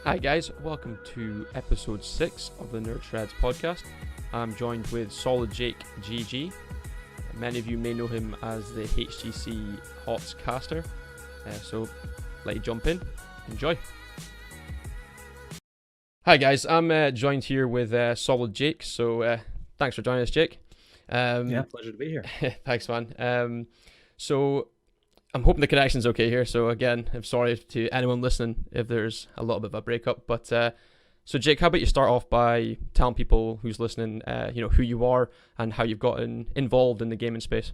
Hi guys, welcome to episode 6 of the NerdShredz podcast. I'm joined with SolidJakeGG. Many of you may know him as the HGC HOTS caster. So let you jump in. Enjoy. Hi guys, I'm joined here with SolidJake. So thanks for joining us, Jake. Pleasure to be here. Thanks, man. So I'm hoping the connection's okay here. So again, I'm sorry to anyone listening if there's a little bit of a breakup. But so Jake, how about you start off by telling people who's listening, who you are and how you've gotten involved in the gaming space.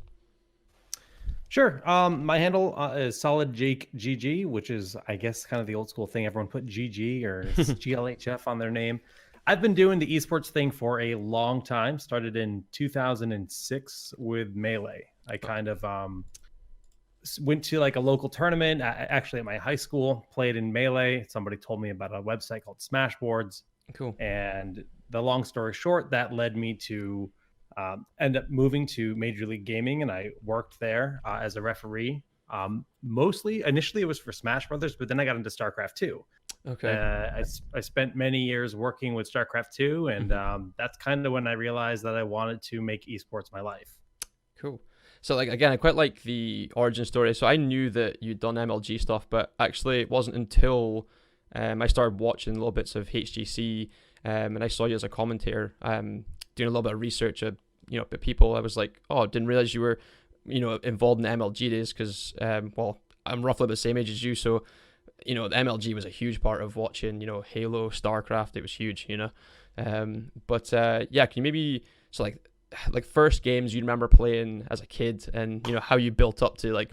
Sure. My handle is SolidJakeGG, which is, I guess, kind of the old school thing. Everyone put GG or GLHF on their name. I've been doing the esports thing for a long time. Started in 2006 with Melee. I kind of went to like a local tournament, actually at my high school, played in Melee. Somebody told me about a website called Smashboards. Cool. And the long story short, that led me to end up moving to Major League Gaming, and I worked there as a referee. Initially it was for Smash Brothers, but then I got into StarCraft 2. Okay. I spent many years working with StarCraft 2, and that's kind of when I realized that I wanted to make esports my life. Cool. So like again, I quite like the origin story. So I knew that you'd done MLG stuff, but actually it wasn't until I started watching little bits of HGC, and I saw you as a commentator doing a little bit of research of people. I was like, oh, didn't realize you were involved in the MLG days because I'm roughly the same age as you, so the MLG was a huge part of watching Halo, StarCraft. It was huge, can you maybe like first games you remember playing as a kid and how you built up to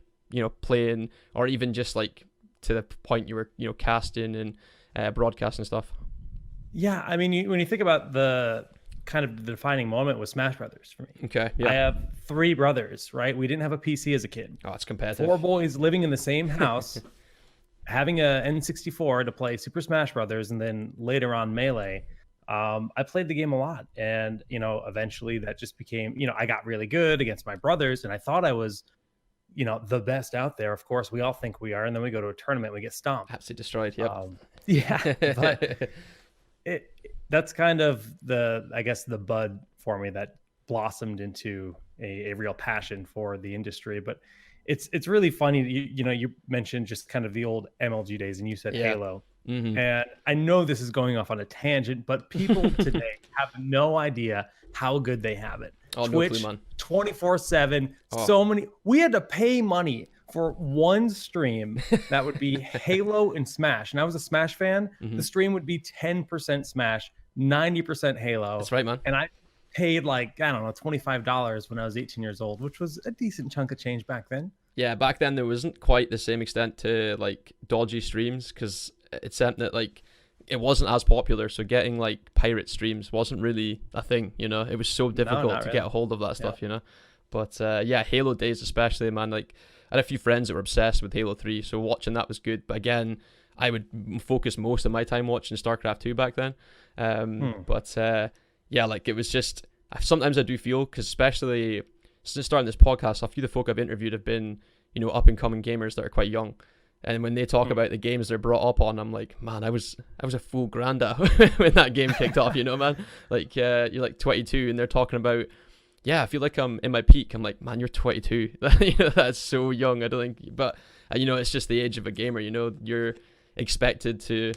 playing, or even just like to the point you were casting and broadcasting stuff? Yeah, I mean, when you think about the kind of the defining moment was Smash Brothers for me. Okay, yeah. I have 3 brothers, right? We didn't have a PC as a kid. Oh, it's competitive. 4 boys living in the same house, having a N64 to play Super Smash Brothers, and then later on Melee. I played the game a lot, and eventually that just became, I got really good against my brothers, and I thought I was, the best out there. Of course, we all think we are, and then we go to a tournament, we get stomped, absolutely destroyed. Yep. But that's kind of the bud for me that blossomed into a real passion for the industry. But it's really funny. You mentioned just kind of the old MLG days, and you said Halo. Mm-hmm. And I know this is going off on a tangent, but people today have no idea how good they have it. Oh, Twitch, no clue, man. 24/7. Oh. So many. We had to pay money for one stream that would be Halo and Smash. And I was a Smash fan. Mm-hmm. The stream would be 10% Smash, 90% Halo. That's right, man. And I paid $25 when I was 18 years old, which was a decent chunk of change back then. Yeah, back then there wasn't quite the same extent to like dodgy streams, because it meant that it wasn't as popular. So getting like pirate streams wasn't really a thing, It was so difficult to get a hold of that stuff, But Halo days especially, man. Like I had a few friends that were obsessed with Halo 3, so watching that was good. But again, I would focus most of my time watching StarCraft 2 back then. But it was just, sometimes I do feel, because especially since starting this podcast, a few of the folk I've interviewed have been, up and coming gamers that are quite young. And when they talk about the games they're brought up on, I'm like, man, I was a full granddad when that game kicked off, man. Like you're like 22 and they're talking about, I feel like I'm in my peak. I'm like, man, you're 22. That's so young. I don't think, but it's just the age of a gamer. You're expected to.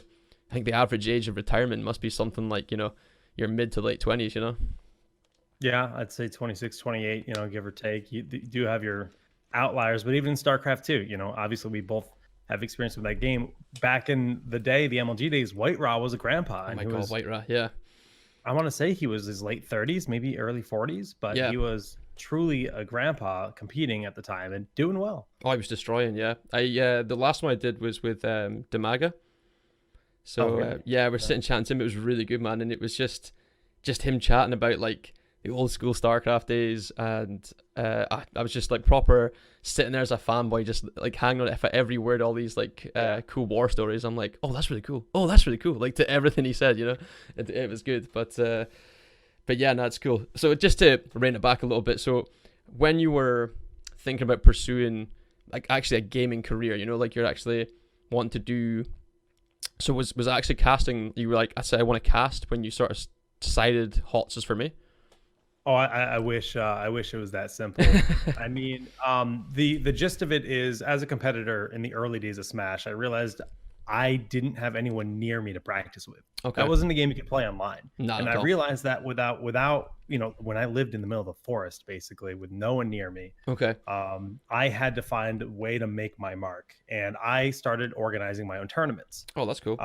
I think the average age of retirement must be something like your mid to late 20s. Yeah, I'd say 26, 28. Give or take. You do have your outliers, but even in StarCraft 2, obviously we both have experience with that game. Back in the day, the MLG days, White Raw was a grandpa. Oh my God, White Raw, yeah. I want to say he was his late 30s, maybe early 40s, but he was truly a grandpa competing at the time and doing well. Oh, I was destroying, yeah. The last one I did was with Damaga. So, really? We're sitting chatting to him. It was really good, man. And it was just him chatting about like the old school StarCraft days, and I was just like proper sitting there as a fanboy, just like hanging on for every word, all these like cool war stories. I'm like, oh, that's really cool. Oh, that's really cool. Like to everything he said, it was good. But yeah, no, it's cool. So just to rein it back a little bit, so when you were thinking about pursuing like actually a gaming career, like you're actually wanting to do So was actually casting, you were like, I said I want to cast when you sort of decided HOTS is for me? Oh, I wish it was that simple. I mean, the gist of it is, as a competitor in the early days of Smash, I realized I didn't have anyone near me to practice with. Okay. That wasn't a game you could play online. Not And at I all. realized that without, when I lived in the middle of the forest, basically, with no one near me, Okay. I had to find a way to make my mark. And I started organizing my own tournaments. Oh, that's cool.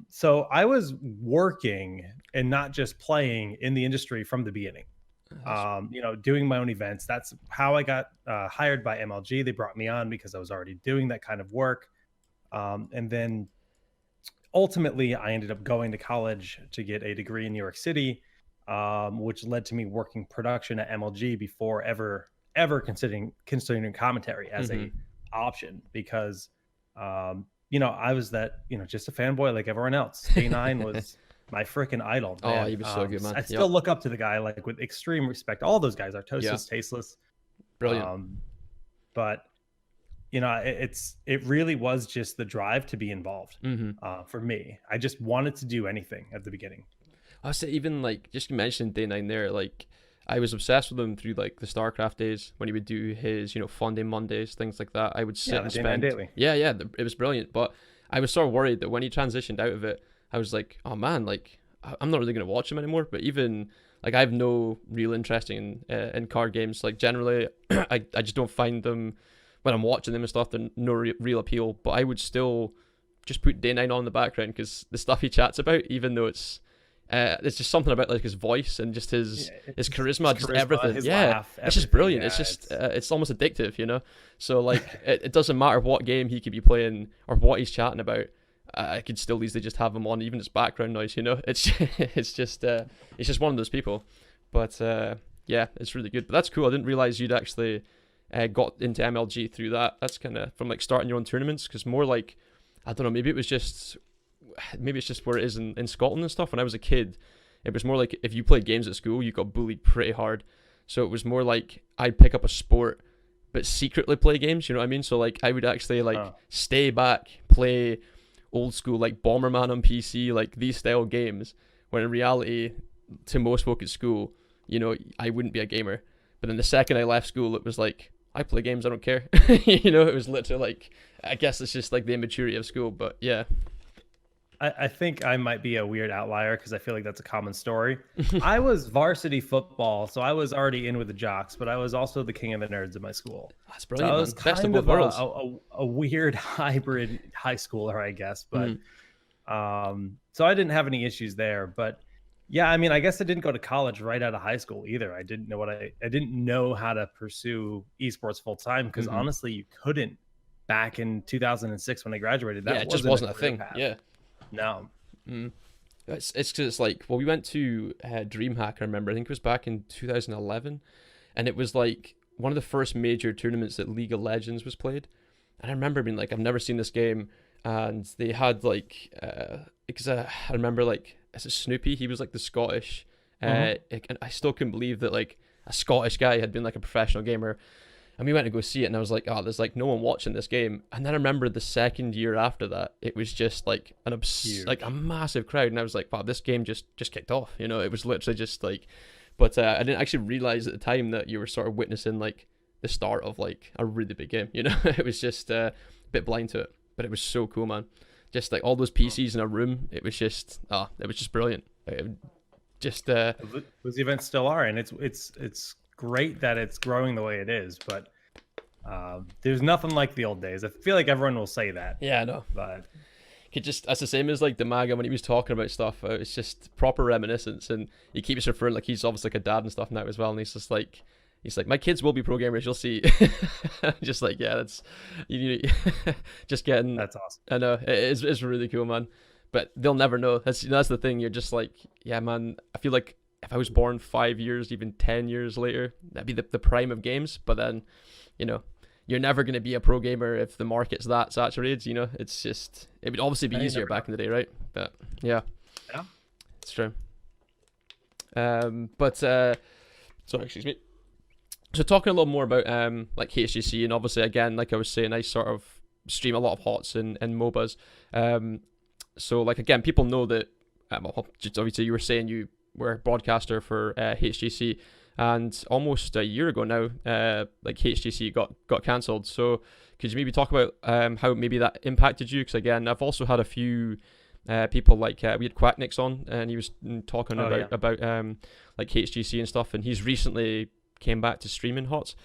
So I was working and not just playing in the industry from the beginning. Doing my own events. That's how I got hired by MLG. They brought me on because I was already doing that kind of work. And then ultimately, I ended up going to college to get a degree in New York City, which led to me working production at MLG before ever considering commentary as a option, because I was just a fanboy like everyone else. Day9 was my freaking idol, man. Oh, he was so good, man. I still look up to the guy like with extreme respect. All those guys are tasteless. Brilliant. But it really was just the drive to be involved. For me, I just wanted to do anything at the beginning. I say, even like just mentioning Day9 there, like I was obsessed with him through like the StarCraft days when he would do his Fun Day Mondays, things like that. I would sit and spend daily. Yeah, it was brilliant. But I was sort of worried that when he transitioned out of it, I was like, oh man, like I'm not really gonna watch him anymore. But even like I have no real interest in card games. Like generally, I just don't find them, when I'm watching them and stuff, they're no real appeal. But I would still just put Day9 on in the background because the stuff he chats about, even though it's just something about like his voice and just his charisma, just everything. His yeah, laugh, it's just brilliant. Yeah, it's just it's almost addictive. So like it doesn't matter what game he could be playing or what he's chatting about. I could still easily just have him on, even as background noise. It's just one of those people. But yeah, it's really good. But that's cool. I didn't realize you'd actually got into MLG through that. That's kind of from like starting your own tournaments, because more like, I don't know, maybe it's just where it is in Scotland and stuff. When I was a kid, it was more like if you played games at school, you got bullied pretty hard. So it was more like I'd pick up a sport but secretly play games, you know what I mean? So like I would actually like stay back, play old school like Bomberman on PC, like these style games, when in reality, to most folk at school, I wouldn't be a gamer. But then the second I left school, it was like, I play games, I don't care. It was literally like, I guess it's just like the immaturity of school, but yeah. I think I might be a weird outlier because I feel like that's a common story. I was varsity football, so I was already in with the jocks, but I was also the king of the nerds in my school. That's brilliant. So I was best of both worlds. A weird hybrid high schooler, I guess. But so I didn't have any issues there. But yeah, I mean, I guess I didn't go to college right out of high school either. I didn't know I didn't know how to pursue esports full time because honestly, you couldn't back in 2006 when I graduated. That it just wasn't a thing. Path. Yeah. No. It's because it's like, well, we went to DreamHack, I remember. I think it was back in 2011. And it was like one of the first major tournaments that League of Legends was played. And I remember being like, I've never seen this game. And they had like, because I remember like, is it Snoopy? He was like the Scottish. And I still couldn't believe that like a Scottish guy had been like a professional gamer. And we went to go see it, and I was like, oh, there's like no one watching this game. And then I remember the second year after that, it was just like like a massive crowd. And I was like, wow, this game just kicked off. It was literally just like, but I didn't actually realize at the time that you were sort of witnessing like the start of like a really big game. It was just a bit blind to it, but it was so cool, man. Just like all those PCs in a room, it was just brilliant. Those events still are, and it's great that it's growing the way it is, but there's nothing like the old days. I feel like everyone will say that. Yeah, I know. But that's the same as like the Maga when he was talking about stuff. It's just proper reminiscence, and he keeps referring like he's obviously like a dad and stuff now as well. And he's like, my kids will be pro gamers. You'll see. Just like, yeah, that's just getting. That's awesome. I know it's really cool, man. But they'll never know. That's the thing. You're just like, yeah, man. I feel like if I was born 5 years, even 10 years later, that'd be the prime of games. But then, you're never going to be a pro gamer if the market's that saturated. It's just, it would obviously be easier back in the day, right? But yeah, it's true. Sorry, excuse me. So talking a little more about like HGC, and obviously again, like I was saying, I sort of stream a lot of HOTS and MOBAs. So like again, people know that. Just obviously, you were saying you were a broadcaster for HGC, and almost a year ago now, like HGC got cancelled. So could you maybe talk about how maybe that impacted you? Because again, I've also had a few people like we had Quacknix on, and he was talking about like HGC and stuff, and he's recently came back to streaming HOTS.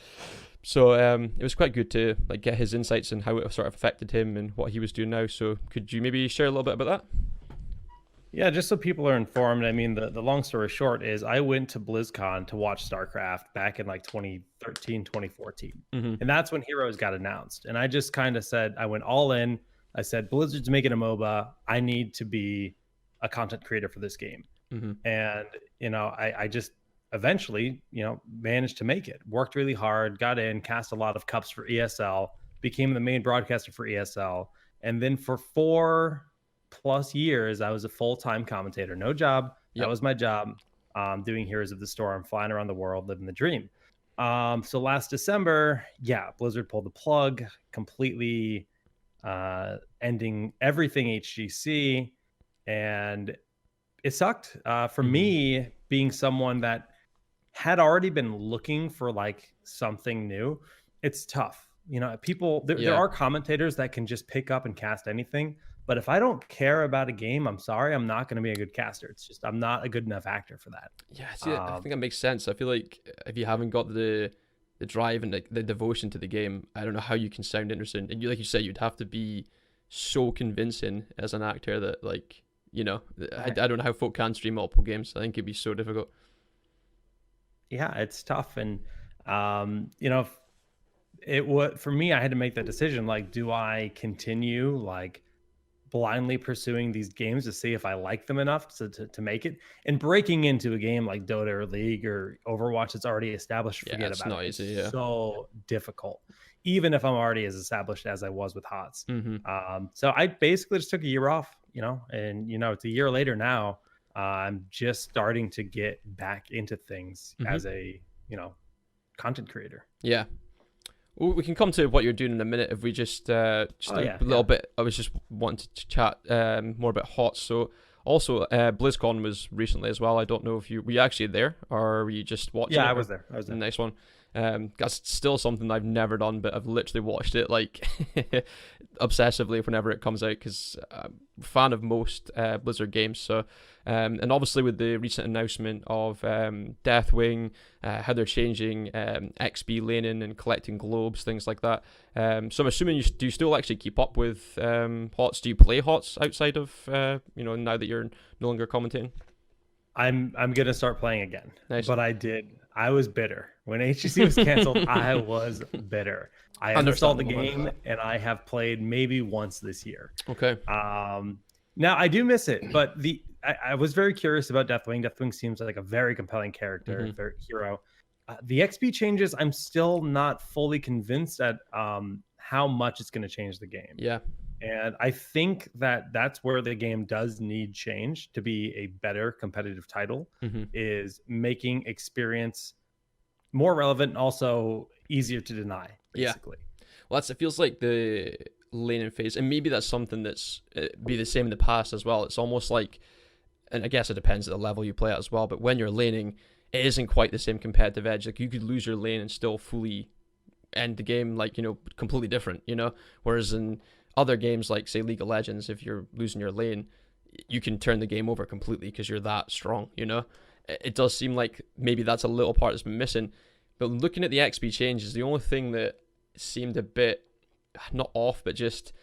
So it was quite good to like get his insights and how it sort of affected him and what he was doing now. So could you maybe share a little bit about that? Yeah, just so people are informed. I mean, the long story short is I went to BlizzCon to watch StarCraft back in like 2013, 2014. And that's when Heroes got announced. And I just kind of said, I went all in. I said, Blizzard's making a MOBA. I need to be a content creator for this game. And, I just eventually, managed to make it. Worked really hard, got in, cast a lot of cups for ESL, became the main broadcaster for ESL. And then for 4+ years, I was a full-time commentator. No job. That was my job. Doing Heroes of the Storm, flying around the world, living the dream. So last December, Blizzard pulled the plug, completely ending everything HGC, and it sucked. For me, being someone that had already been looking for like something new, it's tough. People, there are commentators that can just pick up and cast anything. But if I don't care about a game, I'm sorry, I'm not going to be a good caster. It's just I'm not a good enough actor for that. Yeah, see, I think that makes sense. I feel like if you haven't got the drive and the devotion to the game, I don't know how you can sound interesting. And like you said, you'd have to be so convincing as an actor that like, I don't know how folk can stream multiple games. I think it'd be so difficult. Yeah, it's tough. And, for me, I had to make that decision. Like, do I continue like blindly pursuing these games to see if I like them enough to make it, and breaking into a game like Dota or League or Overwatch that's already established, forget about not it. Easy, it's so difficult, even if I'm already as established as I was with HOTS. So I basically just took a year off, and it's a year later now. I'm just starting to get back into things as a content creator. Yeah. Well, we can come to what you're doing in a minute. If we just a little bit, I was just wanting to chat more about HOTS. So also BlizzCon was recently as well. I don't know if were you actually there or were you just watching? Yeah, I was there. Nice one. That's still something I've never done, but I've literally watched it like obsessively whenever it comes out because I'm a fan of most Blizzard games. So, and obviously with the recent announcement of Deathwing, how they're changing XP laning and collecting globes, things like that. So I'm assuming do you still actually keep up with HOTS? Do you play HOTS outside of now that you're no longer commentating? I'm gonna start playing again. Nice. But I was bitter when HGC was canceled. I was bitter. I uninstalled the game and I have played maybe once this year. Okay. Now I do miss it, but I was very curious about Deathwing. Deathwing seems like a very compelling character, very hero. The XP changes, I'm still not fully convinced at how much it's going to change the game. Yeah. And I think that's where the game does need change to be a better competitive title, is making experience more relevant and also easier to deny, basically. Well, it feels like the laning phase, and maybe that's something that's be the same in the past as well. It's almost like, and I guess it depends at the level you play at as well, but when you're laning, it isn't quite the same competitive edge. Like you could lose your lane and still fully end the game, like, completely different, whereas in other games like say League of Legends, if you're losing your lane, you can turn the game over completely because you're that strong. It does seem like maybe that's a little part that's been missing. But looking at the XP changes, the only thing that seemed a bit not off, but just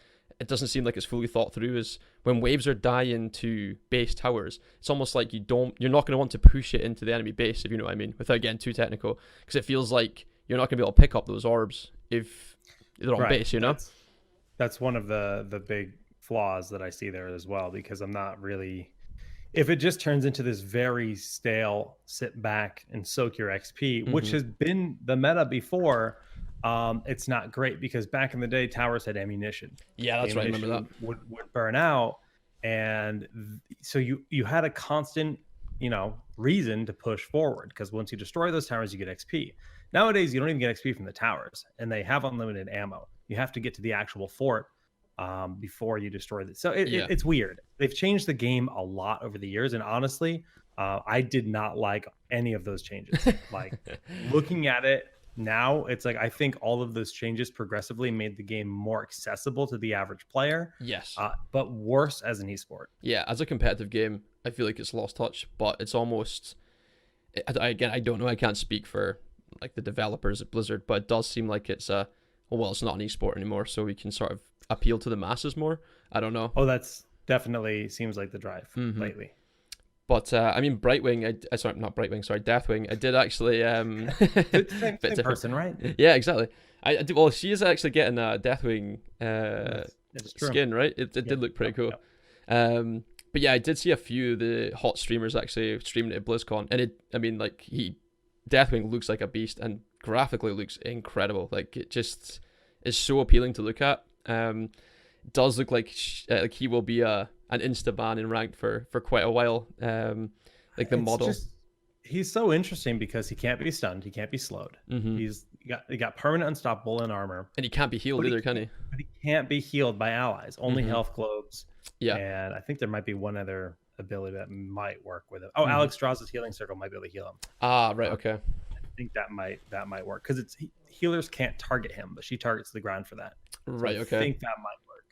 it doesn't seem like it's fully thought through is when waves are dying to base towers. It's almost like you're not going to want to push it into the enemy base, if you know what I mean, without getting too technical, because it feels like you're not going to be able to pick up those orbs if they're on base. That's one of the big flaws that I see there as well, because I'm not really, if it just turns into this very stale sit back and soak your XP, which has been the meta before, it's not great, because back in the day towers had ammunition. Yeah, that's right. I remember that would burn out, and so you had a constant reason to push forward, because once you destroy those towers you get XP. Nowadays you don't even get XP from the towers, and they have unlimited ammo. You have to get to the actual fort, before you destroy it. So Yeah. it's weird. They've changed the game a lot over the years, and honestly, I did not like any of those changes. Like looking at it now, it's like I think all of those changes progressively made the game more accessible to the average player, Yes. but worse as an esport. Yeah, as a competitive game, I feel like it's lost touch, but it's almost again, I don't know, I can't speak for like the developers at Blizzard, but it does seem like it's it's not an esport anymore, so we can sort of appeal to the masses more. I don't know. Oh, that's definitely seems like the drive lately. But I mean, sorry, not Brightwing, sorry, Deathwing. I did actually Same person, right? Yeah, exactly. I did, well, she is actually getting a Deathwing skin, right? It did look pretty cool. Yeah. But yeah, I did see a few of the hot streamers actually streaming it at BlizzCon, and Deathwing looks like a beast and graphically looks incredible. Like it just is so appealing to look at. Does look like he will be an insta ban in ranked for quite a while. Like the model. He's so interesting because he can't be stunned, he can't be slowed. He got permanent unstoppable in armor, and he can't be healed either, can he? But he can't be healed by allies. Only health globes. Yeah, and I think there might be one other ability that might work with it. Oh, Alex Strauss's healing circle might be able to heal him. Ah, right, okay. I think that might work because healers can't target him, but she targets the ground for that. Right, okay. I think that might work.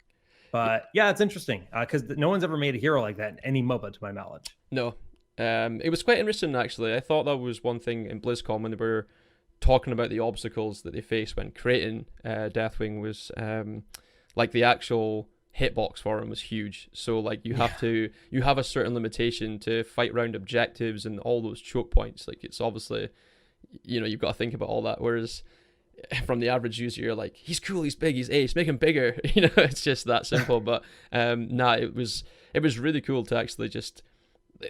But yeah, it's interesting because no one's ever made a hero like that in any MOBA, to my knowledge. No. It was quite interesting, actually. I thought that was one thing in BlizzCon when they were talking about the obstacles that they face when creating Deathwing was like the actual hitbox for him was huge. So like you have a certain limitation to fight round objectives and all those choke points. Like it's obviously, you've got to think about all that. Whereas from the average user, you're like, he's cool, he's big, he's ace, make him bigger. It's just that simple. But it was really cool to actually just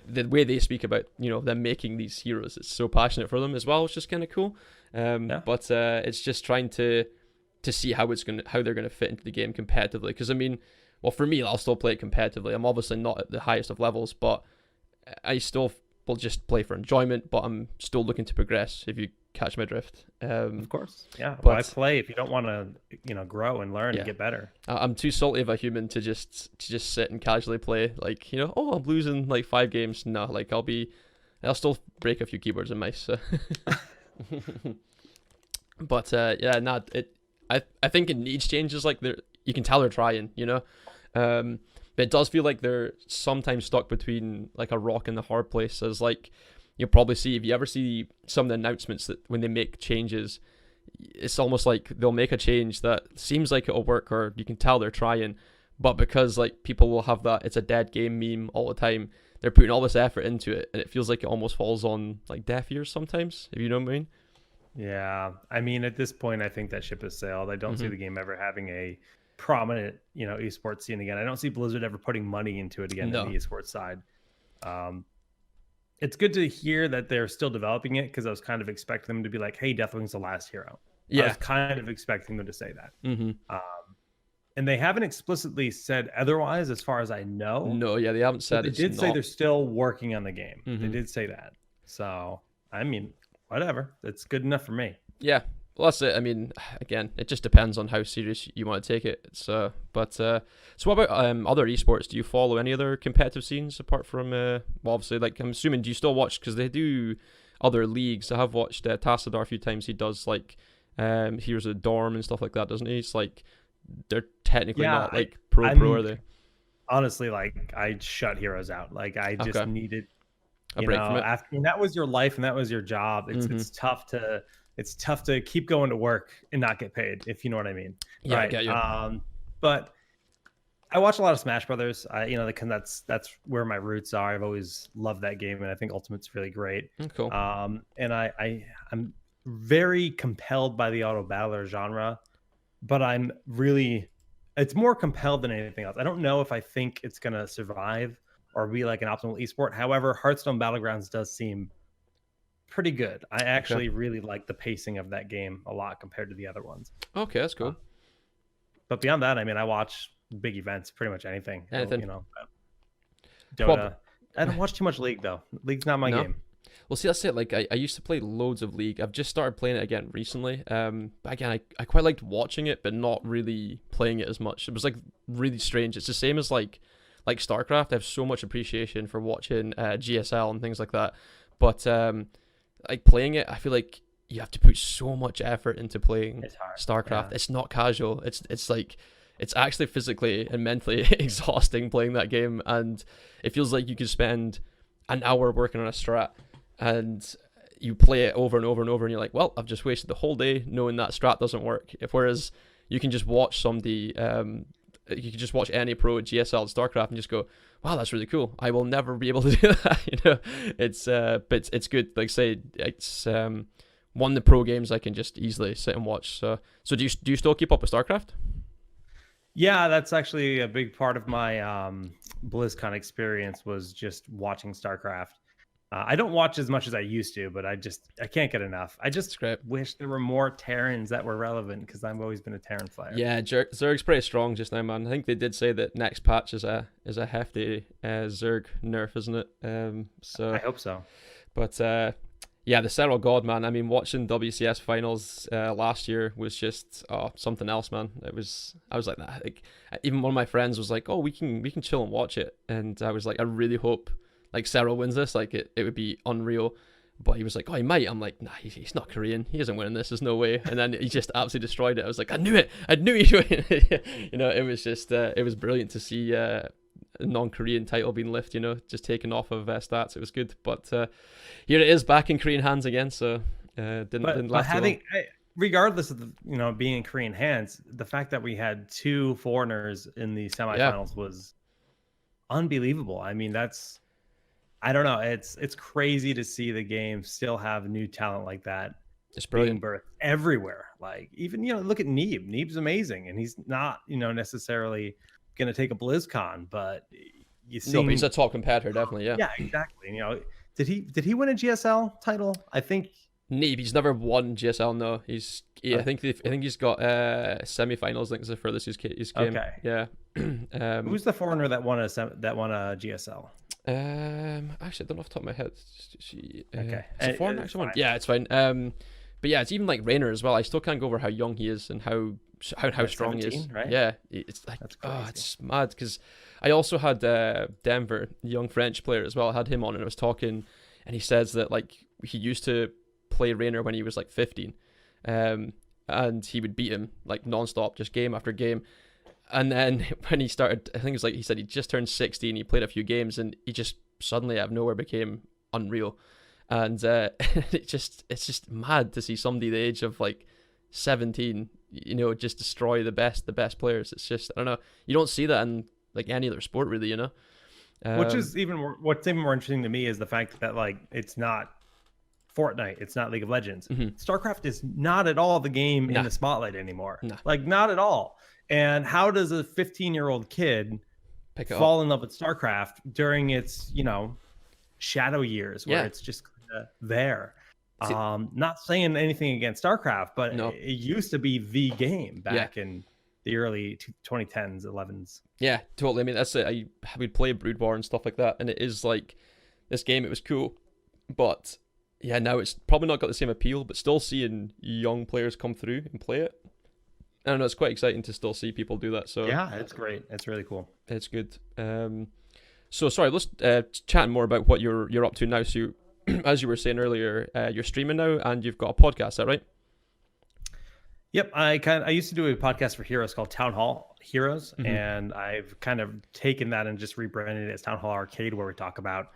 the way they speak about them making these heroes. It's so passionate for them as well. It's just kind of cool. But it's just trying to see how they're gonna fit into the game competitively. Because I mean, well, for me, I'll still play it competitively. I'm obviously not at the highest of levels, but I still will just play for enjoyment. But I'm still looking to progress. If you catch my drift. Of course, yeah. But why play if you don't want to grow and learn and get better? I'm too salty of a human to just sit and casually play. Like oh, I'm losing like 5 games. No, like I'll still break a few keyboards and mice. So. But I think it needs changes. Like you can tell they're trying, but it does feel like they're sometimes stuck between like a rock and a hard place. As like you'll probably see if you ever see some of the announcements that when they make changes, it's almost like they'll make a change that seems like it'll work, or you can tell they're trying, but because like people will have that it's a dead game meme all the time, they're putting all this effort into it, and it feels like it almost falls on like deaf ears sometimes, if you know what I mean. Yeah, I mean, at this point, I think that ship has sailed. I don't see the game ever having a prominent, esports scene again. I don't see Blizzard ever putting money into it again on the esports side. It's good to hear that they're still developing it because I was kind of expecting them to be like, "Hey, Deathwing's the last hero." Yeah, I was kind of expecting them to say that. And they haven't explicitly said otherwise, as far as I know. No, yeah, they haven't said. They did say they're still working on the game. They did say that. So, I mean, whatever. It's good enough for me. Yeah. Well, that's it. I mean, again, it just depends on how serious you want to take it. So what about other esports? Do you follow any other competitive scenes apart from, obviously, like, I'm assuming, do you still watch, because they do other leagues. I have watched Tassadar a few times. He does, like, Heroes of the Dorm and stuff like that, doesn't he? It's like, they're technically not, like, pro, are they? Honestly, like, I shut Heroes out. Like, I just needed... a break from it. After that was your life and that was your job. It's tough to keep going to work and not get paid, if you know what I mean. Yeah, right? I get you. But I watch a lot of Smash Brothers. That's where my roots are. I've always loved that game, and I think Ultimate's really great. Cool. And I'm very compelled by the auto battler genre, but it's more compelled than anything else. I don't know if I think it's gonna survive or be like an optimal esport. However, Hearthstone Battlegrounds does seem pretty good. I actually really like the pacing of that game a lot compared to the other ones. Okay, that's cool. But beyond that, I mean, I watch big events, pretty much anything. Anything. Dota. I don't watch too much League, though. League's not my game. Well, see, that's it. Like, I used to play loads of League. I've just started playing it again recently. But again, I quite liked watching it, but not really playing it as much. It was like really strange. It's the same as like StarCraft. I have so much appreciation for watching GSL and things like that. But like playing it, I feel like you have to put so much effort into playing StarCraft. Yeah. It's not casual. It's like it's actually physically and mentally exhausting playing that game, and it feels like you could spend an hour working on a strat, and you play it over and over and over, and you're like, well, I've just wasted the whole day knowing that strat doesn't work. Whereas you can just watch somebody, you can just watch any pro at GSL and StarCraft and just go, wow, that's really cool. I will never be able to do that. But it's good. Like say, it's one of the pro games I can just easily sit and watch. So do you still keep up with StarCraft? Yeah, that's actually a big part of my BlizzCon experience, was just watching StarCraft. I don't watch as much as I used to, but I can't get enough. I just wish there were more Terrans that were relevant, because I've always been a Terran player. Yeah, Zerg's pretty strong just now, man. I think they did say that next patch is a hefty Zerg nerf, isn't it? So I hope so. But yeah, the Serral God, man. I mean, watching WCS finals last year was just something else, man. I was like that. Like, even one of my friends was like, "Oh, we can chill and watch it," and I was like, "I really hope like Serral wins this. Like, it would be unreal." But he was like, "Oh, he might." I'm like, "Nah, he's not Korean. He isn't winning this. There's no way." And then he just absolutely destroyed it. I was like, "I knew it. I knew he'd win." It was just it was brilliant to see a non-Korean title being lifted, just taken off of stats. It was good, but here it is back in Korean hands again. So didn't last too long. Regardless of being in Korean hands, the fact that we had 2 foreigners in the semifinals was unbelievable. I mean, I don't know. It's crazy to see the game still have new talent like that. It's brilliant. Being birthed everywhere. Like, even look at Neeb. Neeb's amazing, and he's not necessarily going to take a BlizzCon, but no, but he's a top competitor, definitely. Yeah, exactly. Did he win a GSL title? I think Neeb, he's never won GSL. No, I think he's got semifinals. I think is the furthest he's came. Okay. Yeah. Who's the foreigner that won a GSL? Actually, I don't know off the top of my head. Okay. Is it foreign actually one? Yeah, it's fine. But yeah, it's even like Raynor as well. I still can't go over how young he is and how strong he is. Right? Yeah, it's like it's mad, because I also had Denver, young French player as well. I had him on, and I was talking, and he says that like he used to play Raynor when he was like 15, and he would beat him like nonstop, just game after game. And then when he started, I think it's like he said he just turned 16, he played a few games, and he just suddenly out of nowhere became unreal. And it's just mad to see somebody the age of like 17, just destroy the best players. It's just, I don't know, you don't see that in like any other sport really, Which is what's even more interesting to me is the fact that like it's not Fortnite, it's not League of Legends. Mm-hmm. StarCraft is not at all the game in the spotlight anymore. Like, not at all. And how does a 15-year-old kid fall in love with StarCraft during its, shadow years where it's just kind of there? Not saying anything against StarCraft, but it used to be the game back in the early 2010s, 11s. Yeah, totally. I mean, that's it. I would play Brood War and stuff like that, and it is like this game. It was cool, but yeah, now it's probably not got the same appeal. But still seeing young players come through and play it, I don't know, it's quite exciting to still see people do that. So yeah, it's great. It's really cool. It's good. So sorry, let's chat more about what you're up to now. So as you were saying earlier, you're streaming now and you've got a podcast, is that right? Yep, I used to do a podcast for Heroes called Town Hall Heroes, and I've kind of taken that and just rebranded it as Town Hall Arcade, where we talk about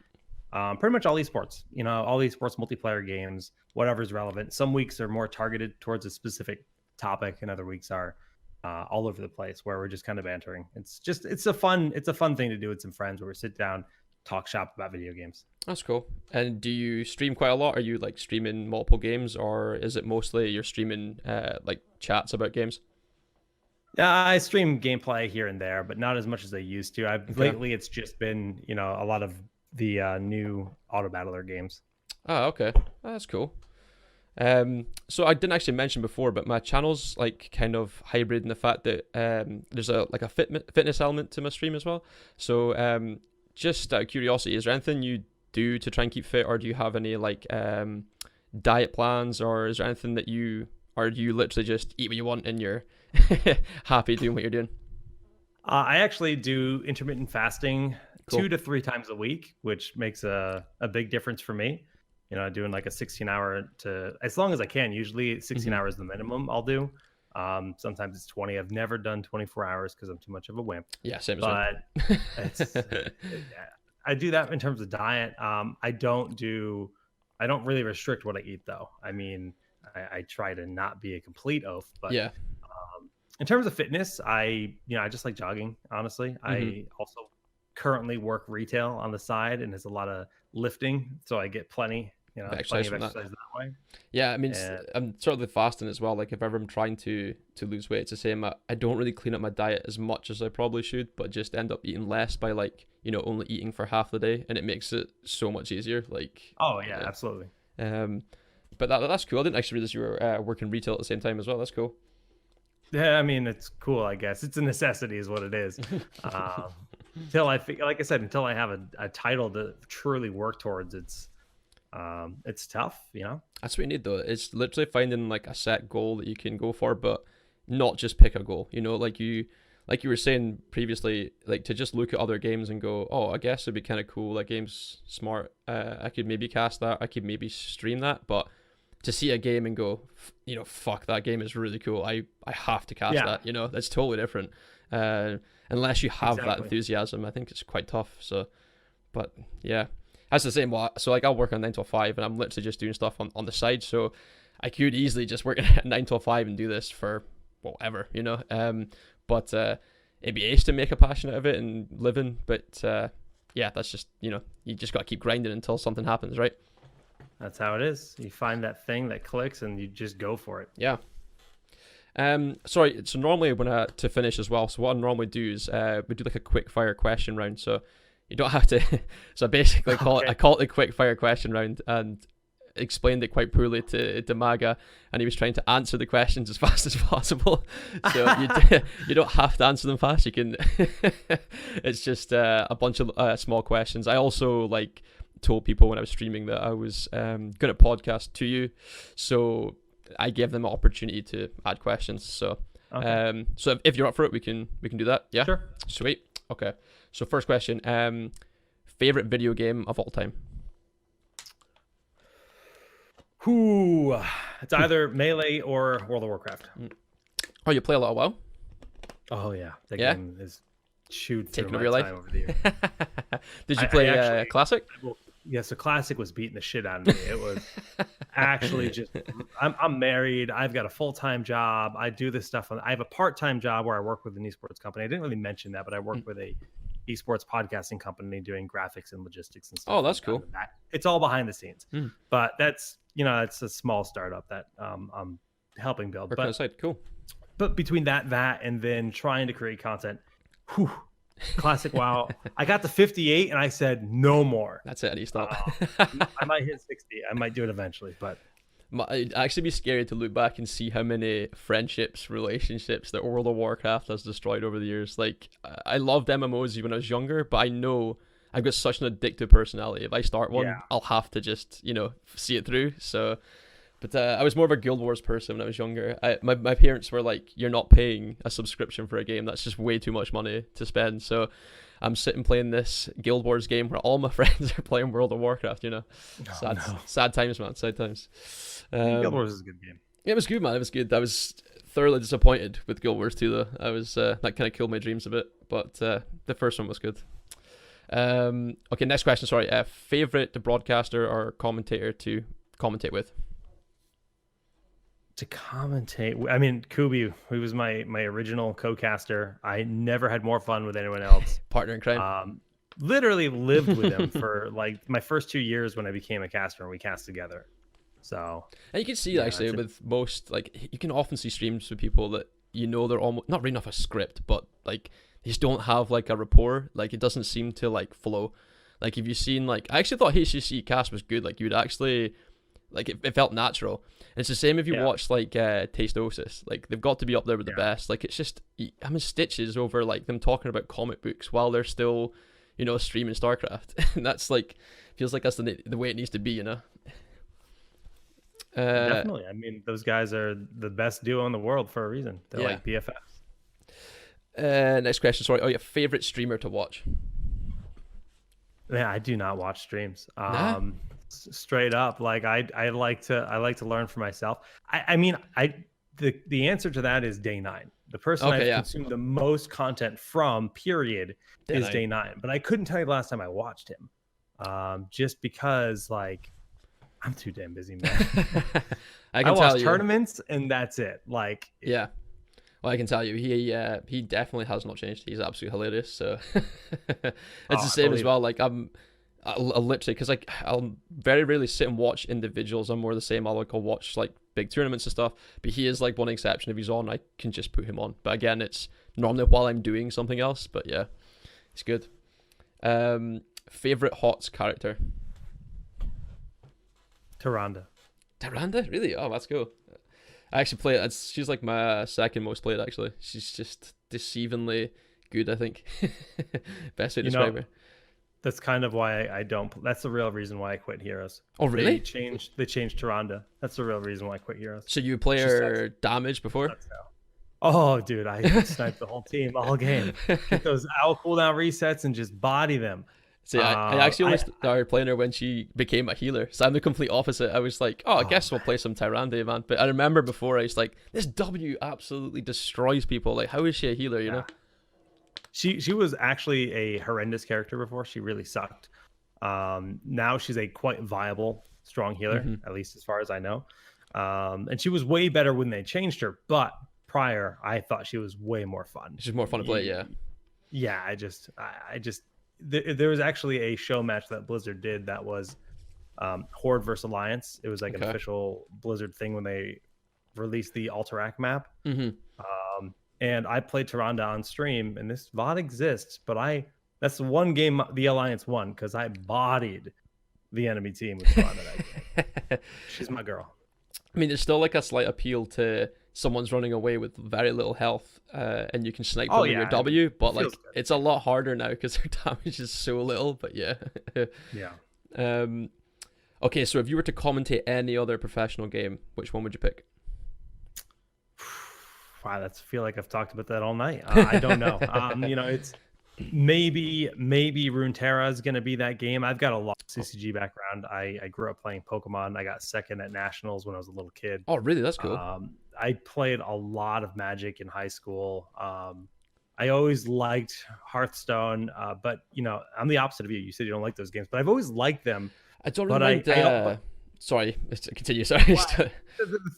pretty much all esports, all esports multiplayer games, whatever's relevant. Some weeks are more targeted towards a specific topic, and other weeks are all over the place, where we're just kind of bantering. It's a fun thing to do with some friends, where we sit down, talk shop about video games. That's cool. And do you stream quite a lot? Are you like streaming multiple games, or is it mostly you're streaming like chats about games? Yeah, I stream gameplay here and there, but not as much as I used to. Lately it's just been a lot of the new auto battler games. Oh, okay. That's cool. So I didn't actually mention before, but my channel's like kind of hybrid in the fact that there's a fitness element to my stream as well. So just out of curiosity, is there anything you do to try and keep fit, or do you have any like diet plans, or is there anything that you, or do you literally just eat what you want and you're happy doing what you're doing? I actually do intermittent fasting Cool. 2 to 3 times a week, which makes a big difference for me. Doing like a 16-hour to as long as I can. Usually 16 Mhm. hours is the minimum I'll do. Sometimes it's 20. I've never done 24 hours because I'm too much of a wimp. Yeah, same as But me. it's I do that in terms of diet. I don't really restrict what I eat though. I mean, I try to not be a complete oaf, but Yeah. in terms of fitness, I just like jogging, honestly. I also currently work retail on the side, and there's a lot of lifting, so I get plenty Exercise of from that. exercise that way. Yeah, I mean, And I'm sort of the fasting as well. Like if ever I'm trying to lose weight, it's the same. I don't really clean up my diet as much as I probably should, but just end up eating less by like, only eating for half the day, and it makes it so much easier. Like, oh yeah, yeah. absolutely. But that's cool. I didn't actually realize you were working retail at the same time as well. That's cool. Yeah, I mean, it's cool, I guess. It's a necessity is what it is. Until like I said, until I have a title to truly work towards, it's tough. That's what you need though. It's literally finding like a set goal that you can go for, but not just pick a goal. Like you were saying previously, like to just look at other games and go, oh, I guess it'd be kind of cool. That game's smart. I could maybe cast that. I could maybe stream that. But to see a game and go, fuck, that game is really cool. I have to cast that. That's totally different. Unless you have that enthusiasm, I think it's quite tough. So, but yeah, that's the same. So like I'll work on 9 to 5, and I'm literally just doing stuff on the side. So I could easily just work at 9 to 5 and do this for whatever, But it'd be ace to make a passion out of it and living. But yeah, that's just, you just got to keep grinding until something happens, right? That's how it is. You find that thing that clicks and you just go for it. Yeah. Sorry. So normally to finish as well. So what I normally do is we do like a quick fire question round. So you don't have to. So basically, I call it the quick fire question round, and explained it quite poorly to Maga, and he was trying to answer the questions as fast as possible. So you don't have to answer them fast. You can. It's just a bunch of small questions. I also told people when I was streaming that I was going to podcast to you, so I gave them an opportunity to add questions. So Okay. so if you're up for it, we can do that. Yeah. Sure. Sweet. Okay. So first question. Favorite video game of all time? Ooh, it's either Melee or World of Warcraft. Oh, you play a lot of WoW? Oh yeah, that Yeah? game is chewed through Taking my over your time life? over the years. Did you I play actually- Classic? Well, yes, the Classic was beating the shit out of me. It was actually just. I'm married. I've got a full-time job. I do this stuff. I have a part-time job where I work with an esports company. I didn't really mention that, but I work with a esports podcasting company doing graphics and logistics and stuff. Oh, that's like cool. that. It's all behind the scenes, Mm. but that's it's a small startup that I'm helping build. Working on the side. Cool. But between that and then trying to create content, whew, Classic WoW. I got to 58 and I said no more. That's it. I need to stop. I might hit 60. I might do it eventually, but It'd actually be scary to look back and see how many friendships, relationships that World of Warcraft has destroyed over the years. Like, I loved MMOs when I was younger, but I know I've got such an addictive personality. If I start one, Yeah. I'll have to just, see it through. So, but I was more of a Guild Wars person when I was younger. My parents were like, you're not paying a subscription for a game. That's just way too much money to spend. So I'm sitting playing this Guild Wars game where all my friends are playing World of Warcraft, sad times, man, sad times. Guild Wars is a good game. It was good, man. It was good. I was thoroughly disappointed with Guild Wars 2, though. I was that kind of killed my dreams a bit, but the first one was good. Okay, next question. Sorry, favorite broadcaster or commentator to commentate with? To commentate, I mean, Kubi, who was my original co-caster. I never had more fun with anyone else. Partner in crime. Literally lived with him for like my first 2 years when I became a caster and we cast together. So, and you can see actually with most, like, you can often see streams with people that they're almost not reading off a script, but like they just don't have like a rapport. Like it doesn't seem to like flow. Like if you've seen I actually thought HCC cast was good. Like you'd actually like it felt natural. And it's the same if you watch like Tasteosis. Like they've got to be up there with the best. Like it's just I'm in stitches over like them talking about comic books while they're still streaming StarCraft. And that's like, feels like that's the way it needs to be, Definitely. I mean, those guys are the best duo in the world for a reason. They're like BFFs. Next question. Sorry. Oh, your favorite streamer to watch? Yeah, I do not watch streams. Nah? Straight up, like I like to learn for myself. The answer to that is Day 9. The person I've consumed the most content from, period, is Day 9. But I couldn't tell you the last time I watched him, just because like I'm too damn busy, man. I watch tournaments and that's it. Like yeah. Well, I can tell you, he definitely has not changed. He's absolutely hilarious. So it's the same as well. Like I'll literally, because like I'll very rarely sit and watch individuals. I'm more the same. I'll watch like big tournaments and stuff. But he is like one exception. If he's on, I can just put him on. But again, it's normally while I'm doing something else. But yeah, it's good. Favorite HOTS character? Tyrande, really? Oh, that's cool. I actually play it. She's like my second most played, actually. She's just deceivingly good, I think. Best way to describe her. That's kind of why I don't. That's the real reason why I quit Heroes. Oh, really? They changed Tyrande. That's the real reason why I quit Heroes. So you play her damage before? Oh, dude, I sniped the whole team all game. Get those owl cooldown resets and just body them. See, I actually only started playing her when she became a healer. So I'm the complete opposite. I was like, I guess we'll play some Tyrande, man. But I remember before, I was like, this W absolutely destroys people. Like, how is she a healer, you know? She was actually a horrendous character before. She really sucked. Now she's a quite viable, strong healer, at least as far as I know. And she was way better when they changed her. But prior, I thought she was way more fun. She's more fun to play, yeah. Yeah, I just there was actually a show match that Blizzard did that was Horde versus Alliance. It was like an official Blizzard thing when they released the Alterac map. And I played Tyrande on stream, and this VOD exists, but that's the one game the Alliance won because I bodied the enemy team with Tyrande that game. She's my girl. I mean, there's still like a slight appeal to someone's running away with very little health, and you can snipe them with your W, but like it's a lot harder now because their damage is so little. But yeah. Okay, so if you were to commentate any other professional game, which one would you pick? Wow, I feel like I've talked about that all night. I don't know. It's maybe Runeterra is going to be that game. I've got a lot of CCG background. I grew up playing Pokemon. I got second at nationals when I was a little kid. Oh, really? That's cool. I played a lot of Magic in high school. I always liked Hearthstone, but I'm the opposite of you. You said you don't like those games, but I've always liked them. I don't really mind. Sorry, continue. Sorry. Well,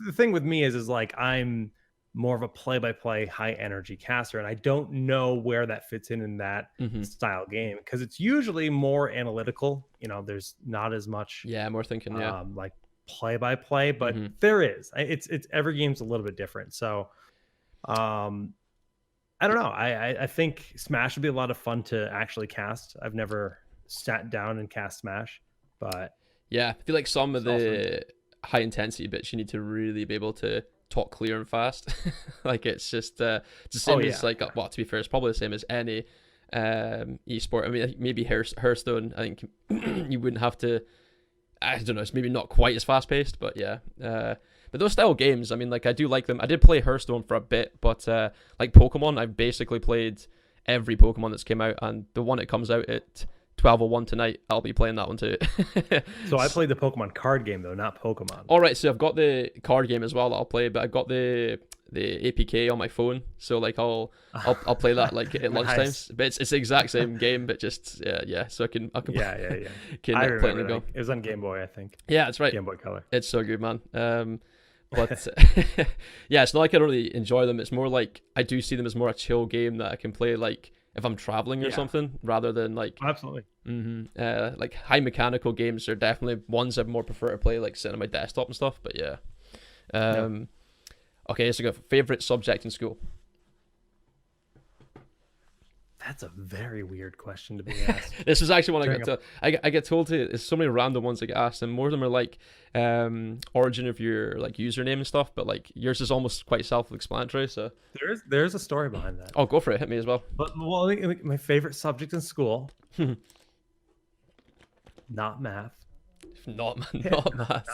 the thing with me is like I'm more of a play-by-play high-energy caster, and I don't know where that fits in that style game because it's usually more analytical. There's not as much. Yeah, more thinking. Like play-by-play, but there is. It's every game's a little bit different. So, I don't know. I think Smash would be a lot of fun to actually cast. I've never sat down and cast Smash, but yeah, I feel like some of the high intensity bits you need to really be able to talk clear and fast. Like it's just it's the same as like, well, to be fair, it's probably the same as any esport. I mean, maybe Hearthstone, I think you wouldn't have to, I don't know, it's maybe not quite as fast paced, but yeah. But those style games, I mean, like I do like them. I did play Hearthstone for a bit, but like Pokemon, I've basically played every Pokemon that's came out, and the one that comes out at 12:01 tonight, I'll be playing that one too. So I played the Pokemon card game though, not Pokemon. All right, so I've got the card game as well that I'll play, but I've got the APK on my phone, so like I'll play that like at lunchtimes. But it's the exact same game, but just yeah. So I can I play it and go. It was on Game Boy, I think. Yeah, that's right. Game Boy Color. It's so good, man. But yeah, it's not like I don't really enjoy them. It's more like I do see them as more a chill game that I can play like if I'm traveling or something, rather than like absolutely. Like high mechanical games are definitely ones I more prefer to play like sitting on my desktop and stuff. But yeah. Okay, so I got favorite subject in school. That's a very weird question to be asked. This is actually one I get told to. There's so many random ones I get asked, and more of them are like origin of your like username and stuff. But like yours is almost quite self-explanatory. So there's a story behind that. Oh, go for it. Hit me as well. But well, my favorite subject in school, not math, not math,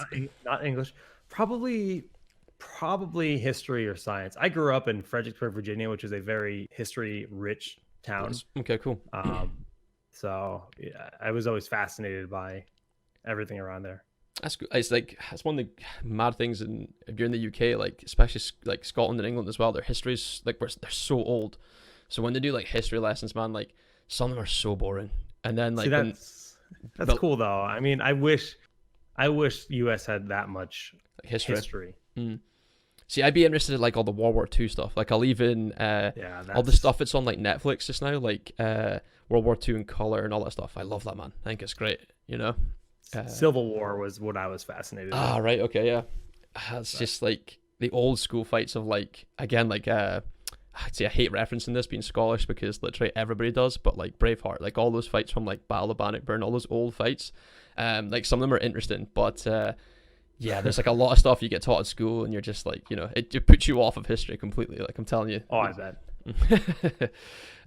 not English. Probably history or science. I grew up in Fredericksburg, Virginia, which is a very history-rich town. Okay, cool. So yeah, I was always fascinated by everything around there. That's good. It's like that's one of the mad things if you're in the UK, like especially like Scotland and England as well. Their histories like they're so old. So when they do like history lessons, man, like some of them are so boring. And then like that's cool though. I mean, I wish US had that much history. Mm. See, I'd be interested in like all the World War II stuff. Like I'll even all the stuff that's on like Netflix just now, like World War II in color and all that stuff. I love that, man. I think it's great. You know, Civil War was what I was fascinated with. Ah, right, okay, yeah. It's just like the old school fights of like again like see, I hate referencing this being Scottish because literally everybody does, but like Braveheart, like all those fights from like Battle of Bannockburn, all those old fights, like some of them are interesting, but yeah, there's like a lot of stuff you get taught at school and you're just like, you know, it puts you off of history completely, like I'm telling you. Oh, I bet.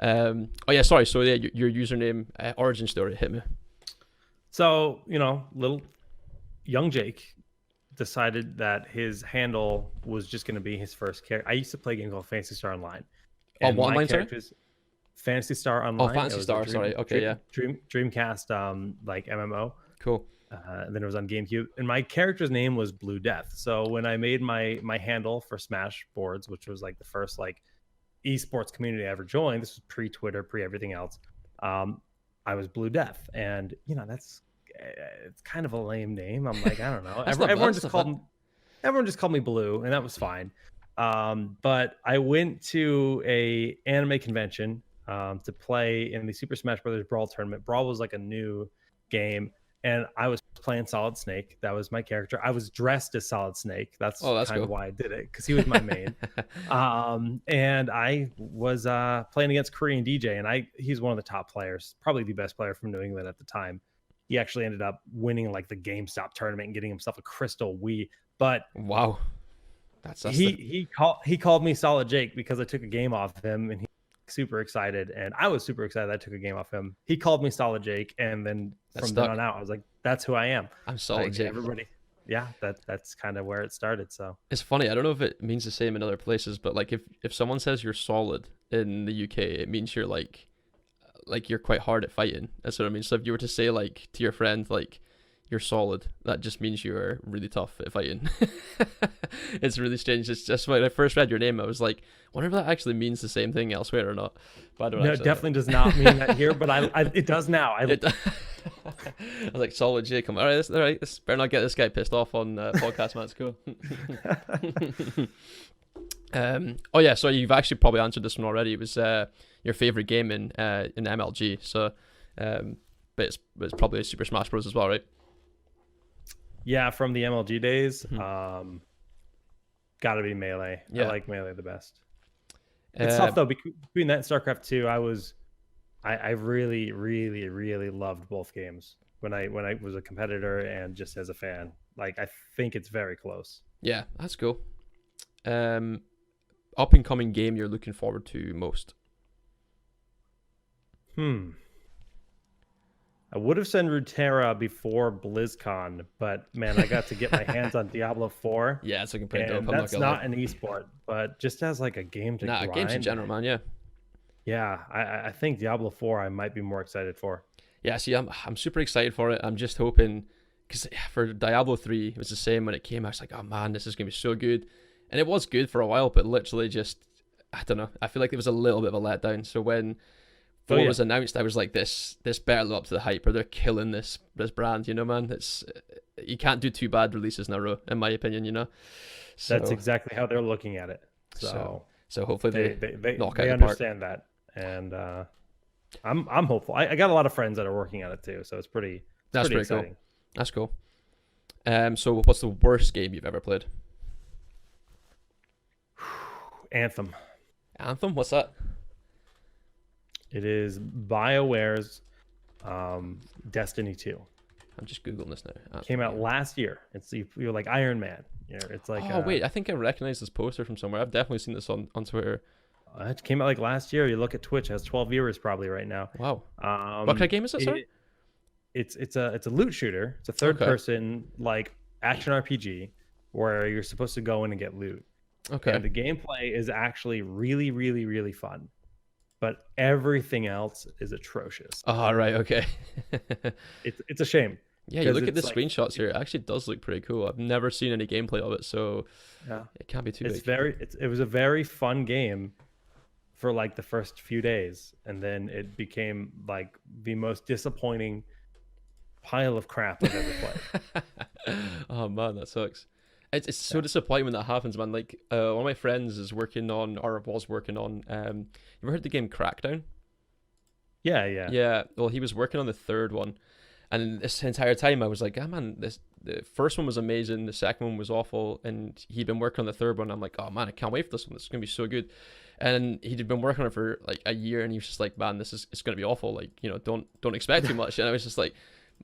Oh yeah, sorry, so yeah, your username, origin story, hit me. So, you know, little young Jake decided that his handle was just going to be his first character. I used to play a game called Phantasy Star Online. And what online, sorry? Phantasy Star Online. Oh, Phantasy Star, sorry. Okay, yeah. Dreamcast, like MMO. Cool. And then it was on GameCube. And my character's name was Blue Death. So when I made my handle for Smash Boards, which was like the first like esports community I ever joined, this was pre-Twitter, pre-everything else, I was Blue Death. And, you know, it's kind of a lame name. I'm like, I don't know. Everyone just called me Blue, and that was fine. But I went to a anime convention to play in the Super Smash Brothers Brawl tournament. Brawl was like a new game, and I was playing Solid Snake. That was my character. I was dressed as Solid Snake. That's kind cool. of why I did it, because he was my main. And I was playing against Korean DJ, and he's one of the top players, probably the best player from New England at the time. He actually ended up winning like the GameStop tournament and getting himself a crystal Wii. But wow, he called me Solid Jake because I took a game off him, and he was super excited, and I was super excited that I took a game off him. He called me Solid Jake, and then from then on out, I was like, "That's who I am. I'm Solid Jake." Everybody, yeah, that's kind of where it started. So it's funny. I don't know if it means the same in other places, but like if someone says you're solid in the UK, it means you're like you're quite hard at fighting. That's what I mean. So if you were to say like to your friend like you're solid, that just means you're really tough at fighting. It's really strange. It's just when I first read your name, I was like, wonder if that actually means the same thing elsewhere or not. But I don't know. No, it definitely does not mean that here, but it does now. I was like, Solid Jake. All right, this better not get this guy pissed off on podcast, man. It's cool. Oh yeah, so you've actually probably answered this one already. It was your favorite game in MLG. So, but it's probably Super Smash Bros as well, right? Yeah, from the MLG days, gotta be Melee. Yeah. I like Melee the best. It's tough though, between that and StarCraft 2. I really, really, really loved both games when I was a competitor and just as a fan. Like, I think it's very close. Yeah, that's cool. Up and coming game you're looking forward to most? I would have said Runeterra before BlizzCon, but man, I got to get my hands on Diablo 4. Yeah, it's looking pretty dope. That's not an esport, but just as like a game to grind. Games in general, man. Yeah. Yeah, I think Diablo 4 I might be more excited for. Yeah, see, I'm super excited for it. I'm just hoping, because for Diablo 3, it was the same when it came. I was like, oh man, this is gonna be so good, and it was good for a while, but literally just, I don't know. I feel like it was a little bit of a letdown. So when 4 was announced, I was like, this better live up to the hype, or they're killing this brand, you know, man. You can't do 2 bad releases in a row, in my opinion, you know. So, that's exactly how they're looking at it. So hopefully they knock out understand that, and I'm hopeful. I got a lot of friends that are working on it too, so it's pretty exciting. Cool. That's cool. So what's the worst game you've ever played? Anthem. What's that? It is BioWare's Destiny 2. I'm just googling this now. Came out last year. You're like Iron Man. It's like wait, I think I recognize this poster from somewhere. I've definitely seen this on Twitter. It came out like last year. You look at Twitch, it has 12 viewers probably right now. Wow. What kind of game is it, sir? It's a loot shooter. It's a third person like action RPG where you're supposed to go in and get loot. Okay. And the gameplay is actually really, really, really fun. But everything else is atrocious. Oh, right, okay. It's a shame. Yeah, you look at the screenshots here. It actually does look pretty cool. I've never seen any gameplay of it, so it can't be too big. It was a very fun game for like the first few days, and then it became like the most disappointing pile of crap I've ever played. Oh man, that sucks. It's so disappointing when that happens, man. Like one of my friends is working on, or was working on. You ever heard the game Crackdown? Yeah. Well, he was working on the third one. And this entire time I was like, oh man, the first one was amazing, the second one was awful, and he'd been working on the third one. I'm like, oh man, I can't wait for this one. This is gonna be so good. And he'd been working on it for like a year, and he was just like, man, it's gonna be awful. Like, don't expect too much. And I was just like,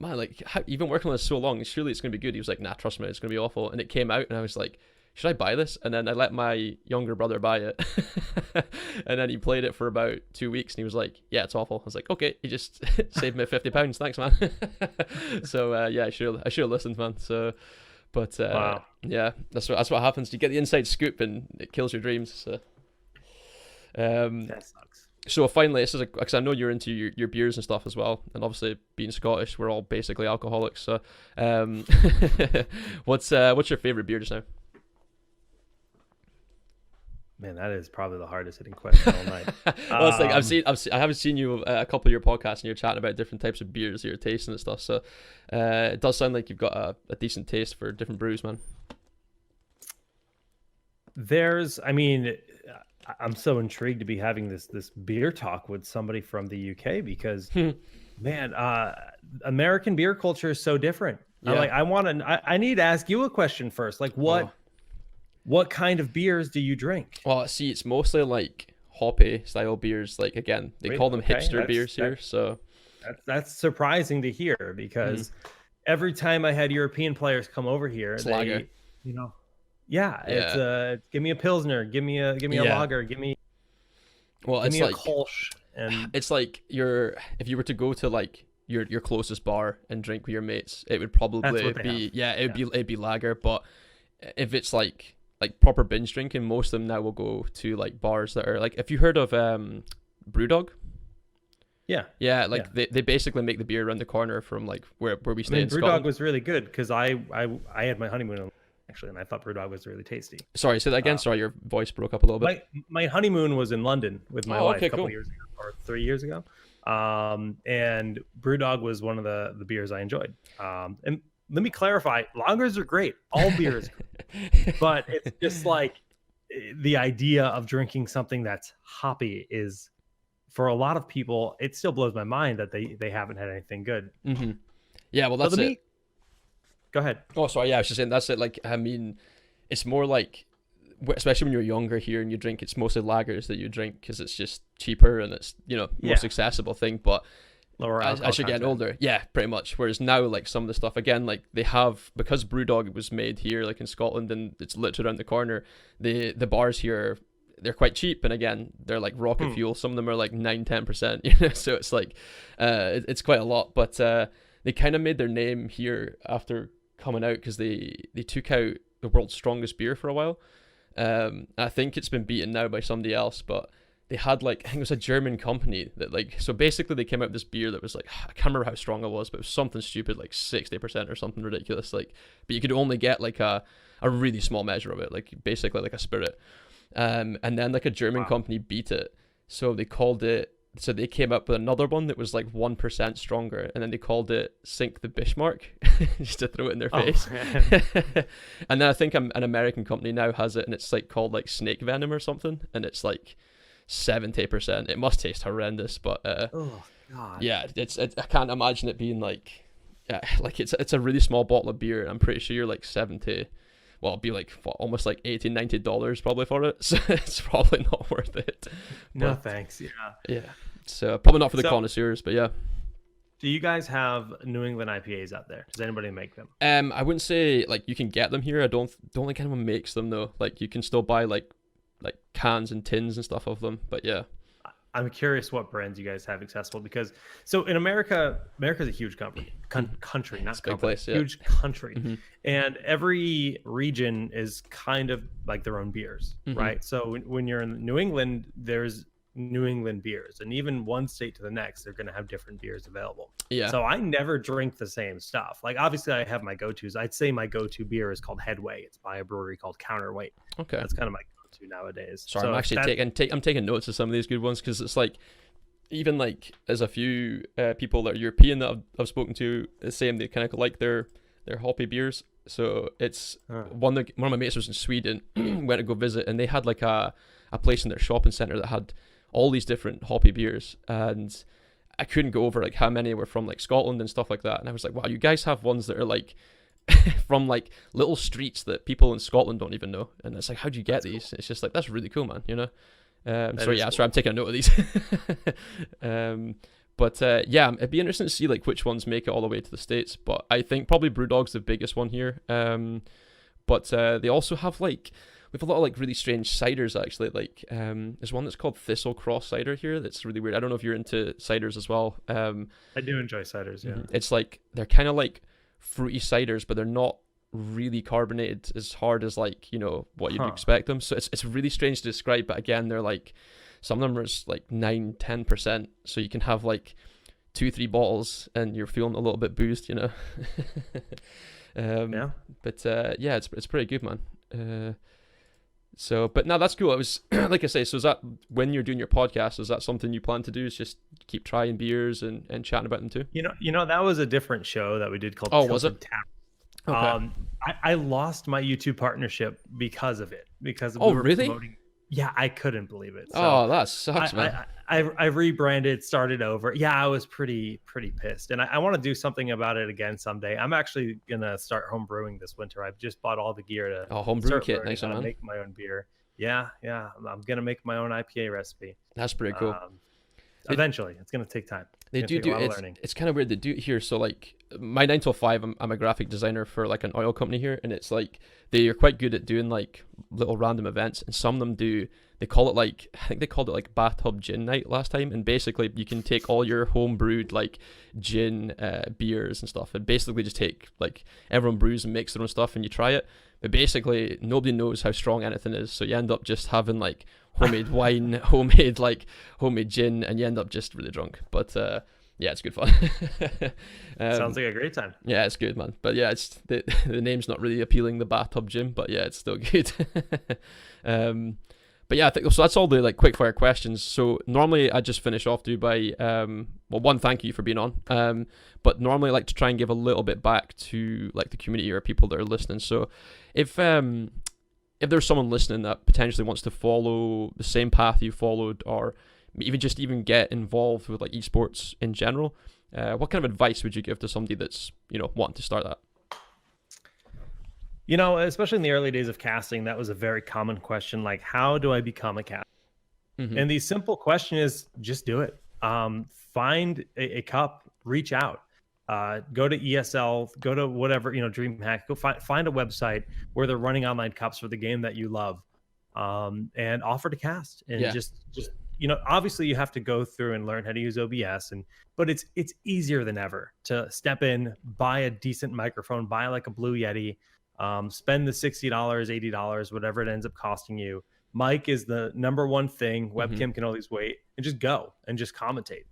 man, like you've been working on this so long, surely it's gonna be good. He was like, nah, trust me, it's gonna be awful. And it came out, and I was like, should I buy this? And then I let my younger brother buy it. And then he played it for about 2 weeks, and he was like, yeah, it's awful. I was like, okay, he just saved me £50. Thanks, man. So yeah, I should have listened, man. So, but wow. Yeah, that's what happens. You get the inside scoop, and it kills your dreams. So that sucks. So finally, this is because I know you're into your beers and stuff as well, and obviously being Scottish, we're all basically alcoholics. So what's your favorite beer just now? Man, that is probably the hardest hitting question all night. Well, it's like I haven't seen you a couple of your podcasts, and you're chatting about different types of beers that you're tasting and stuff. So it does sound like you've got a decent taste for different brews, man. I'm so intrigued to be having this beer talk with somebody from the UK because, man, American beer culture is so different. Yeah. I need to ask you a question first. Like, what kind of beers do you drink? Well, see, it's mostly like hoppy style beers. Like, again, they call them hipster beers here. So that's surprising to hear because every time I had European players come over here, it's lager. It's give me a Pilsner, give me a lager, give me a Kolsch. And it's like if you were to go to like your closest bar and drink with your mates, it would probably be it'd be lager. But if it's like proper binge drinking, most of them now will go to like bars that are like, if you heard of Brewdog? They basically make the beer around the corner from like where we stay in Scotland. Brewdog was really good because I had my honeymoon actually, and I thought Brewdog was really tasty. Sorry, say that again. Sorry, your voice broke up a little bit. My honeymoon was in London with my wife a couple years ago, or 3 years ago. And Brewdog was one of the beers I enjoyed. And let me clarify, lagers are great. All beers, but it's just like the idea of drinking something that's hoppy is, for a lot of people, it still blows my mind that they haven't had anything good. Mm-hmm. Yeah, well, that's it. Go ahead. Oh, sorry. Yeah, I was just saying that's it. Like, I mean, it's more like, especially when you're younger here and you drink, it's mostly lagers that you drink because it's just cheaper and it's, most accessible thing. But as you're getting older, yeah, pretty much. Whereas now, like some of the stuff, again, like they have, because Brewdog was made here, like in Scotland, and it's literally around the corner, the bars here, they're quite cheap, and again, they're like rocket fuel. Some of them are like 9-10%, so it's like it's quite a lot. But they kind of made their name here after coming out because they took out the world's strongest beer for a while. I think it's been beaten now by somebody else, but they had I think it was a German company that so basically they came out with this beer that was I can't remember how strong it was, but it was something stupid, like 60% or something ridiculous, but you could only get a really small measure of it, basically like a spirit. And then a German company beat it, so they came up with another one that was 1% stronger, and then they called it Sink the Bismarck just to throw it in their face. And then I think an American company now has it, and it's called Snake Venom or something, and it's 70%. It must taste horrendous, but oh god, yeah, I can't imagine it being it's a really small bottle of beer. I'm pretty sure you're 70. Well, it'd be almost $80-$90 probably for it, so it's probably not worth it. No thanks. Yeah. So probably not for the So- connoisseurs, but yeah. Do you guys have New England IPAs out there? Does anybody make them? I wouldn't say like you can get them here. I don't think anyone makes them though. Like you can still buy like cans and tins and stuff of them. But yeah. I'm curious what brands you guys have accessible, because so in America's a huge country, country, not company, place, yeah. huge country, Mhm. and every region is kind of like their own beers, Mhm. right? So when you're in New England, there's New England beers, and even one state to the next, they're going to have different beers available. Yeah. So I never drink the same stuff. Like obviously I have my go-tos. I'd say my go-to beer is called Headway. It's by a brewery called Counterweight. Okay. That's kind of my go-to nowadays. Sorry, So I'm actually I'm taking notes of some of these good ones, because it's like, even like as a few people that are European that I've spoken to, the same, they kind of like their hoppy beers. So it's one of my mates was in Sweden, went to go visit, and they had like a place in their shopping center that had all these different hoppy beers, and I couldn't go over like how many were from like Scotland and stuff like that. And I was like, wow, you guys have ones that are like from like little streets that people in Scotland don't even know. And it's like, how do you get these? Cool. It's just like, that's really cool, man, you know? So yeah, cool. So I'm taking a note of these. But yeah, it'd be interesting to see like which ones make it all the way to the States. But I think probably Brewdog's the biggest one here. But they also have like, we have a lot of like really strange ciders actually. Like there's one that's called Thistle Cross cider here that's really weird. I don't know if you're into ciders as well. I do enjoy ciders, yeah. It's like, they're kind of like fruity ciders, but they're not really carbonated as hard as like, you know, what you'd expect them. So it's really strange to describe, but again, they're like, some of them are like 9-10%, so you can have like 2-3 bottles and you're feeling a little bit boozed, you know. Yeah, but yeah, it's pretty good, man. So but no, that's cool. I was like I say, so is that when you're doing your podcast, is that something you plan to do, is just keep trying beers and chatting about them too? You know that was a different show that we did called Was it? Tap. Okay. I lost my YouTube partnership because of it, because we were really promoting. Yeah, I couldn't believe it. So that sucks, man. I rebranded, started over. Yeah, I was pretty pissed, and I want to do something about it again someday. I'm actually gonna start home brewing this winter. I've just bought all the gear to home brew kit. Nice, man. Make my own beer. Yeah, I'm gonna make my own IPA recipe. That's pretty cool. Eventually, it's gonna take time. They do it's kind of weird. They do it here. So like my 9 to 5, I'm a graphic designer for like an oil company here, and it's like they are quite good at doing like little random events, and some of them do, they call it like, I think they called it like bathtub gin night last time, and basically you can take all your home brewed like gin beers and stuff, and basically just take like, everyone brews and makes their own stuff and you try it, but basically nobody knows how strong anything is, so you end up just having like homemade wine, homemade gin, and you end up just really drunk. But yeah, it's good fun. Sounds like a great time. Yeah, it's good, man. But yeah, it's the name's not really appealing, the bathtub gym, but yeah, it's still good. But yeah, I think so. That's all the like quick fire questions. So normally I just finish off by one, thank you for being on. But normally I like to try and give a little bit back to like the community or people that are listening. So if there's someone listening that potentially wants to follow the same path you followed, or even get involved with like esports in general, what kind of advice would you give to somebody that's, you know, wanting to start that? You know, especially in the early days of casting, that was a very common question, like, how do I become a caster? Mm-hmm. And the simple question is just do it. Find a cup, reach out, go to ESL, go to whatever, you know, DreamHack, go find a website where they're running online cups for the game that you love, and offer to cast. And just you know, obviously you have to go through and learn how to use OBS, but it's easier than ever to step in, buy a decent microphone, buy like a Blue Yeti, spend the $60, $80, whatever it ends up costing you. Mic is the number one thing. Webcam can always wait, and just go and just commentate.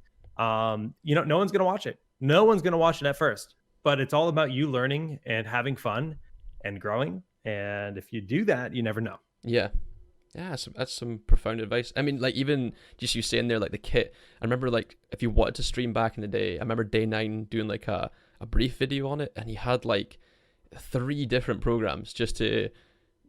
You know, no one's going to watch it. No one's going to watch it at first, but it's all about you learning and having fun and growing. And if you do that, you never know. Yeah. Yeah, that's some profound advice. I mean, like, even just you saying there, like the kit, I remember like if you wanted to stream back in the day, I remember Day 9 doing like a brief video on it, and he had like 3 different programs just to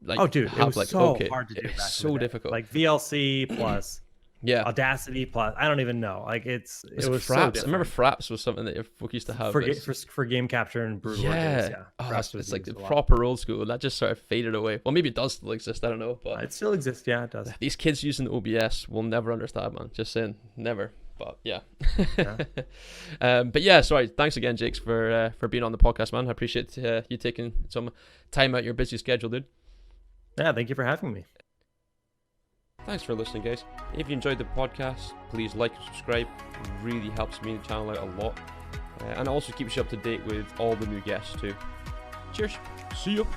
like, oh dude, have, it was like, so okay, hard to do. It's so difficult. Like VLC plus yeah, Audacity plus, I don't even know. Like it was Fraps. So I remember Fraps was something that folk used to have for game capture and brew. Yeah, it's like the proper old school, and that just sort of faded away. Well, maybe it does still exist, I don't know, but it still exists. Yeah, it does. These kids using OBS will never understand, man. Just saying, never. But yeah. Yeah. But yeah, sorry. Thanks again, Jakes, for being on the podcast, man. I appreciate you taking some time out your busy schedule, dude. Yeah, thank you for having me. Thanks for listening, guys. If you enjoyed the podcast, please like and subscribe. It really helps me the channel out a lot. And it also keeps you up to date with all the new guests too. Cheers. See you.